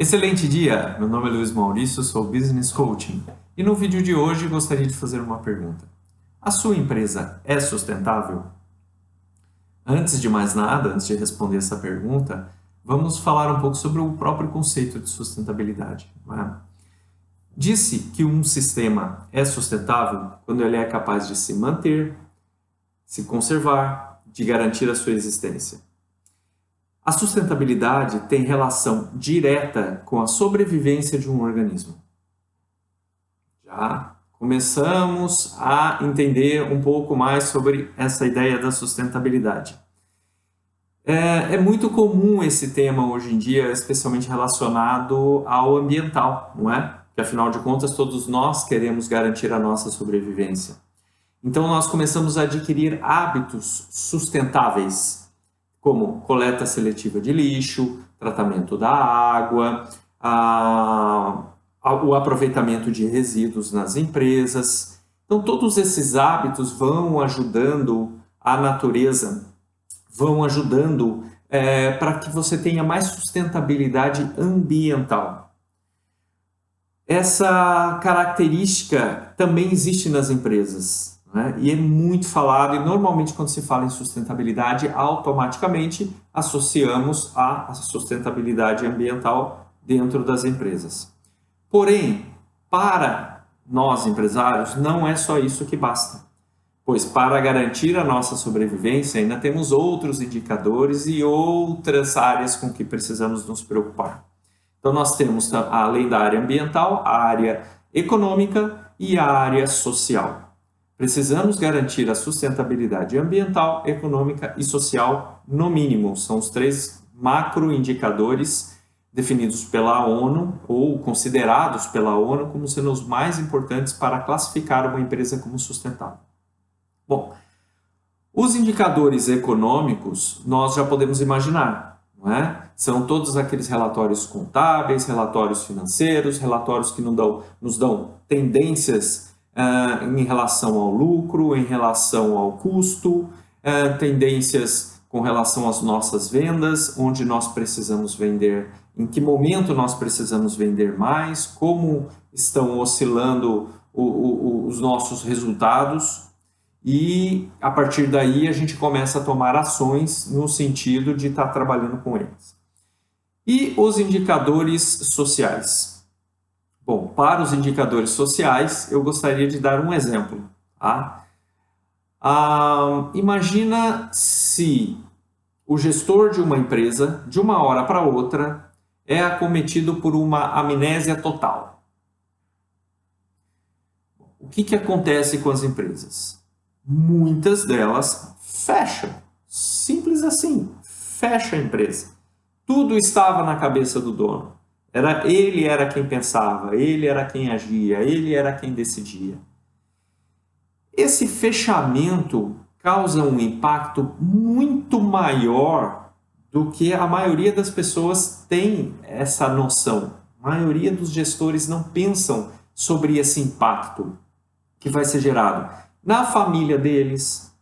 Excelente dia! Meu nome é Luiz Maurício, sou Business Coaching e no vídeo de hoje gostaria de fazer uma pergunta. A sua empresa é sustentável? Antes de mais nada, antes de responder essa pergunta, vamos falar um pouco sobre o próprio conceito de sustentabilidade. Não é? Disse que um sistema é sustentável quando ele é capaz de se manter, se conservar, de garantir a sua existência. A sustentabilidade tem relação direta com a sobrevivência de um organismo. Já começamos a entender um pouco mais sobre essa ideia da sustentabilidade. É muito comum esse tema hoje em dia, especialmente relacionado ao ambiental, não é? Porque afinal de contas todos nós queremos garantir a nossa sobrevivência. Então nós começamos a adquirir hábitos sustentáveis, como coleta seletiva de lixo, tratamento da água, o aproveitamento de resíduos nas empresas. Então, todos esses hábitos vão ajudando a natureza, vão ajudando para que você tenha mais sustentabilidade ambiental. Essa característica também existe nas empresas. Né? E é muito falado, e normalmente quando se fala em sustentabilidade, automaticamente associamos a sustentabilidade ambiental dentro das empresas. Porém, para nós empresários, não é só isso que basta, pois para garantir a nossa sobrevivência ainda temos outros indicadores e outras áreas com que precisamos nos preocupar. Então nós temos, além da área ambiental, a área econômica e a área social. Precisamos garantir a sustentabilidade ambiental, econômica e social no mínimo. São os três macroindicadores definidos pela ONU ou considerados pela ONU como sendo os mais importantes para classificar uma empresa como sustentável. Bom, os indicadores econômicos nós já podemos imaginar, não é? São todos aqueles relatórios contábeis, relatórios financeiros, relatórios que nos dão tendências em relação ao lucro, em relação ao custo, tendências com relação às nossas vendas, onde nós precisamos vender, em que momento nós precisamos vender mais, como estão oscilando os nossos resultados e a partir daí a gente começa a tomar ações no sentido de estar trabalhando com eles. E os indicadores sociais? Bom, para os indicadores sociais, eu gostaria de dar um exemplo. Tá? Imagina se o gestor de uma empresa, de uma hora para outra, é acometido por uma amnésia total. O que acontece com as empresas? Muitas delas fecham. Simples assim, fecha a empresa. Tudo estava na cabeça do dono. Ele era quem pensava, ele era quem agia, ele era quem decidia. Esse fechamento causa um impacto muito maior do que a maioria das pessoas tem essa noção. A maioria dos gestores não pensam sobre esse impacto que vai ser gerado na família deles,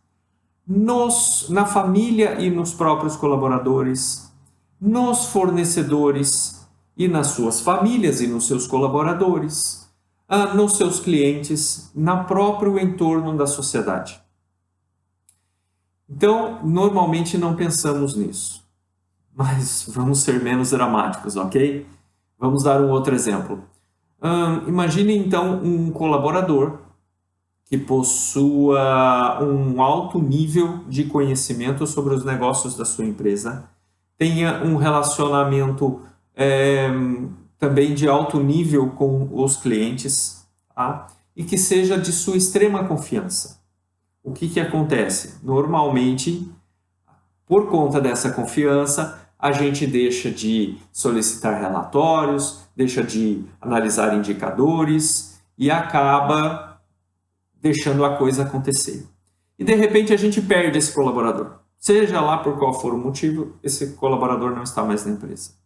na família e nos próprios colaboradores, nos fornecedores, e nas suas famílias e nos seus colaboradores, nos seus clientes, no próprio entorno da sociedade. Então, normalmente não pensamos nisso, mas vamos ser menos dramáticos, ok? Vamos dar um outro exemplo. Imagine então um colaborador que possua um alto nível de conhecimento sobre os negócios da sua empresa, tenha um relacionamento também de alto nível com os clientes, tá? E que seja de sua extrema confiança. O que acontece? Normalmente, por conta dessa confiança, a gente deixa de solicitar relatórios, deixa de analisar indicadores e acaba deixando a coisa acontecer. E de repente a gente perde esse colaborador. Seja lá por qual for o motivo, esse colaborador não está mais na empresa.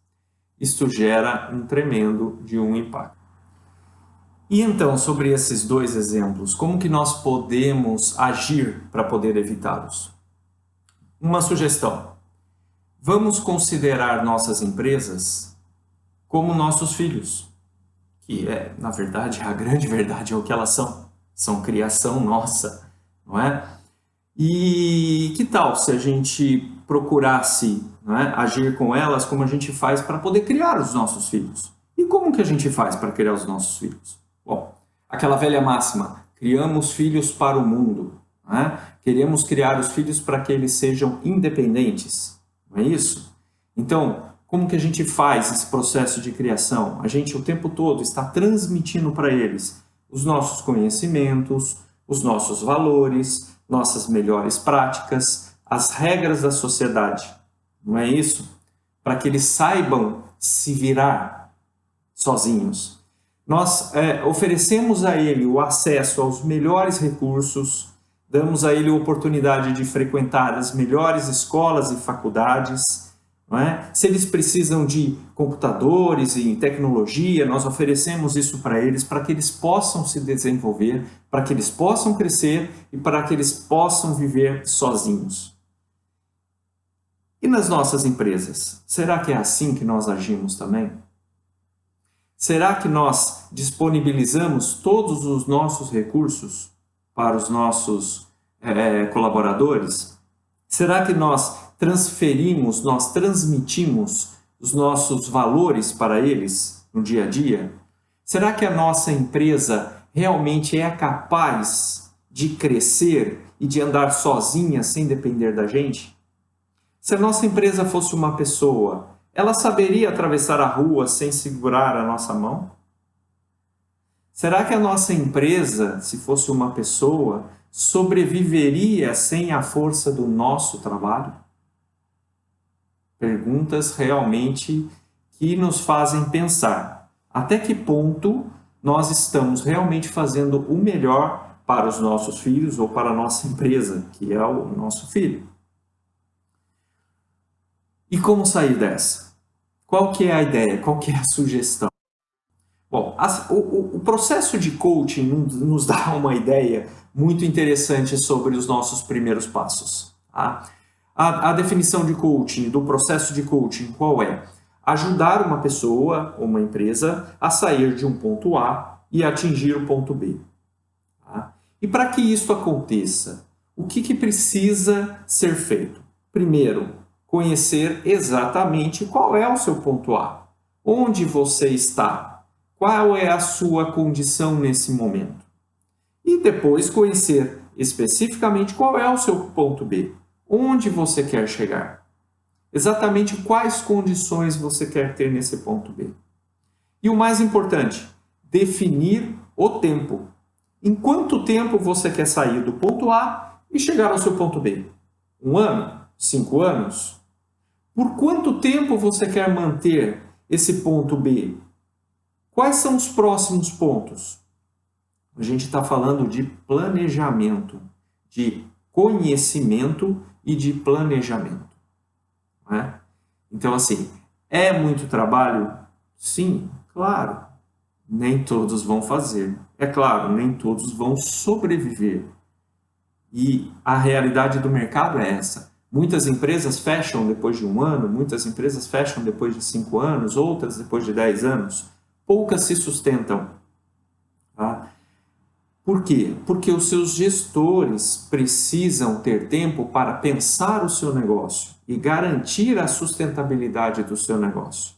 Isto gera um tremendo impacto. E então, sobre esses dois exemplos, como que nós podemos agir para poder evitá-los? Uma sugestão. Vamos considerar nossas empresas como nossos filhos, que na verdade, a grande verdade é o que elas são criação nossa, não é? E que tal se a gente procurasse, não é, agir com elas como a gente faz para poder criar os nossos filhos? E como que a gente faz para criar os nossos filhos? Bom, aquela velha máxima, criamos filhos para o mundo, não é? Queremos criar os filhos para que eles sejam independentes, não é isso? Então, como que a gente faz esse processo de criação? A gente o tempo todo está transmitindo para eles os nossos conhecimentos, os nossos valores, nossas melhores práticas, as regras da sociedade, não é isso? Para que eles saibam se virar sozinhos. Nós oferecemos a ele o acesso aos melhores recursos, damos a ele a oportunidade de frequentar as melhores escolas e faculdades, não é? Se eles precisam de computadores e tecnologia, nós oferecemos isso para que eles possam se desenvolver, para que eles possam crescer e para que eles possam viver sozinhos. E nas nossas empresas, será que é assim que nós agimos também? Será que nós disponibilizamos todos os nossos recursos para os nossos colaboradores? Será que nós nós transmitimos os nossos valores para eles no dia a dia? Será que a nossa empresa realmente é capaz de crescer e de andar sozinha sem depender da gente? Se a nossa empresa fosse uma pessoa, ela saberia atravessar a rua sem segurar a nossa mão? Será que a nossa empresa, se fosse uma pessoa, sobreviveria sem a força do nosso trabalho? Perguntas realmente que nos fazem pensar até que ponto nós estamos realmente fazendo o melhor para os nossos filhos ou para a nossa empresa, que é o nosso filho. E como sair dessa? Qual que é a ideia? Qual que é a sugestão? Bom, o processo de coaching nos dá uma ideia muito interessante sobre os nossos primeiros passos. Tá? A definição de coaching, do processo de coaching, qual é? Ajudar uma pessoa ou uma empresa a sair de um ponto A e atingir o ponto B. Tá? E para que isso aconteça, o que precisa ser feito? Primeiro, conhecer exatamente qual é o seu ponto A. Onde você está? Qual é a sua condição nesse momento? E depois conhecer especificamente qual é o seu ponto B. Onde você quer chegar? Exatamente quais condições você quer ter nesse ponto B. E o mais importante, definir o tempo. Em quanto tempo você quer sair do ponto A e chegar ao seu ponto B? 1 ano? 5 anos? Por quanto tempo você quer manter esse ponto B? Quais são os próximos pontos? A gente está falando de planejamento, de conhecimento e de planejamento. Não é? Então, assim, é muito trabalho? Sim, claro. Nem todos vão fazer. É claro, nem todos vão sobreviver. E a realidade do mercado é essa. Muitas empresas fecham depois de 1 ano, muitas empresas fecham depois de 5 anos, outras depois de 10 anos. Poucas se sustentam. Tá? Por quê? Porque os seus gestores precisam ter tempo para pensar o seu negócio e garantir a sustentabilidade do seu negócio.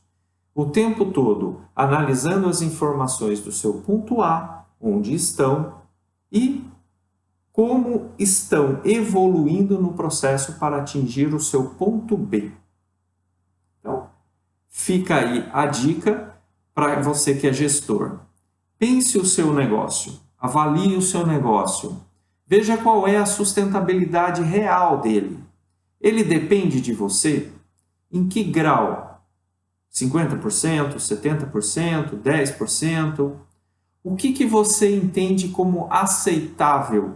O tempo todo analisando as informações do seu ponto A, onde estão e como estão evoluindo no processo para atingir o seu ponto B. Então, fica aí a dica para você que é gestor. Pense o seu negócio, avalie o seu negócio, veja qual é a sustentabilidade real dele. Ele depende de você? Em que grau? 50%, 70%, 10%? O que você entende como aceitável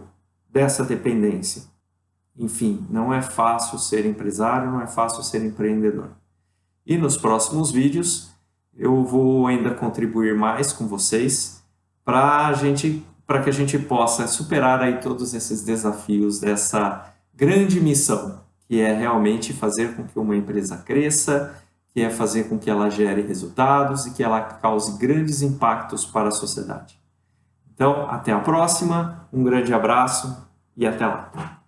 dessa dependência? Enfim, não é fácil ser empresário, não é fácil ser empreendedor. E nos próximos vídeos eu vou ainda contribuir mais com vocês para que a gente possa superar aí todos esses desafios dessa grande missão, que é realmente fazer com que uma empresa cresça, que é fazer com que ela gere resultados e que ela cause grandes impactos para a sociedade. Então, até a próxima, um grande abraço e até lá!